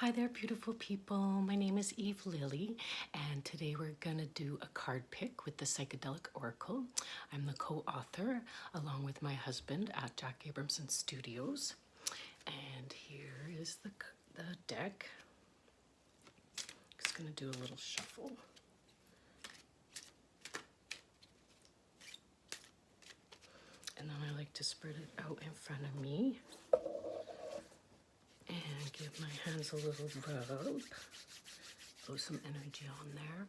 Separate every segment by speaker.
Speaker 1: Hi there, beautiful people. My name is Eve Lilly, and today we're going to do a card pick with the Psychedelic Oracle. I'm the co-author, along with my husband at Jack Abramson Studios. And here is the deck. Just going to do a little shuffle. And then I like to spread it out in front of me. And give my hands a little rub. Throw some energy on there.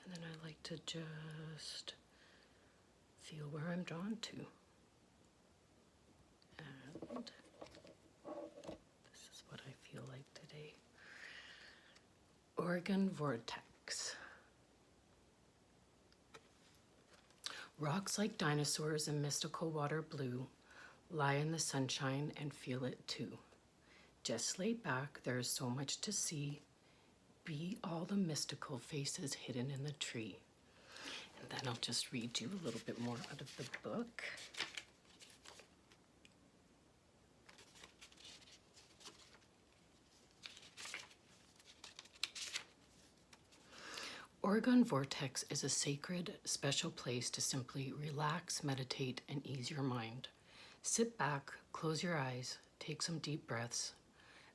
Speaker 1: And then I like to just feel where I'm drawn to. And this is what I feel like today. Oregon Vortex. Rocks like dinosaurs in mystical water blue lie in the sunshine and feel it too. Just lay back, there is so much to see. Be all the mystical faces hidden in the tree. And then I'll just read you a little bit more out of the book. Oregon Vortex is a sacred, special place to simply relax, meditate, and ease your mind. Sit back, close your eyes, take some deep breaths.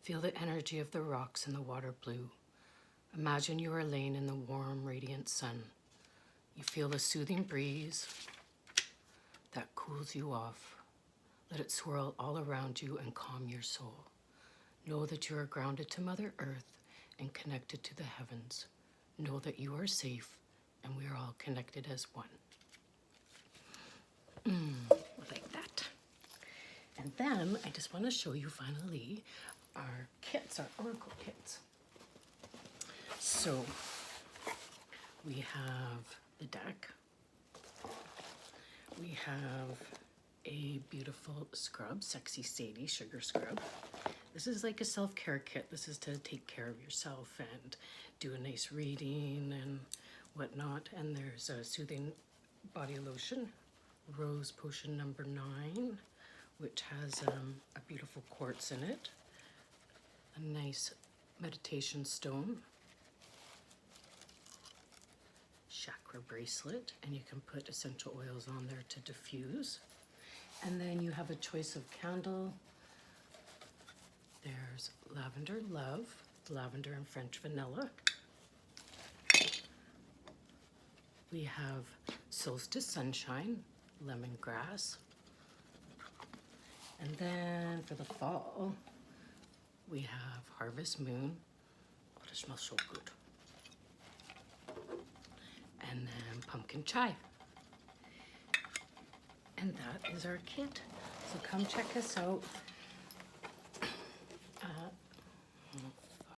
Speaker 1: Feel the energy of the rocks in the water blue. Imagine you are laying in the warm, radiant sun. You feel the soothing breeze that cools you off. Let it swirl all around you and calm your soul. Know that you are grounded to Mother Earth and connected to the heavens. Know that you are safe and we are all connected as one. Like that. And then I just want to show you finally our kits, our oracle kits. So we have the deck. We have a beautiful scrub, Sexy Sadie Sugar Scrub. This is like a self-care kit. This is to take care of yourself and do a nice reading and whatnot. And there's a soothing body lotion, Rose Potion number 9, which has a beautiful quartz in it. A nice meditation stone. Chakra bracelet, and you can put essential oils on there to diffuse. And then you have a choice of candle. There's Lavender Love, lavender and French vanilla. We have Solstice Sunshine, lemongrass. And then for the fall, we have Harvest Moon. Oh, it smells so good. And then pumpkin chai. And that is our kit. So come check us out.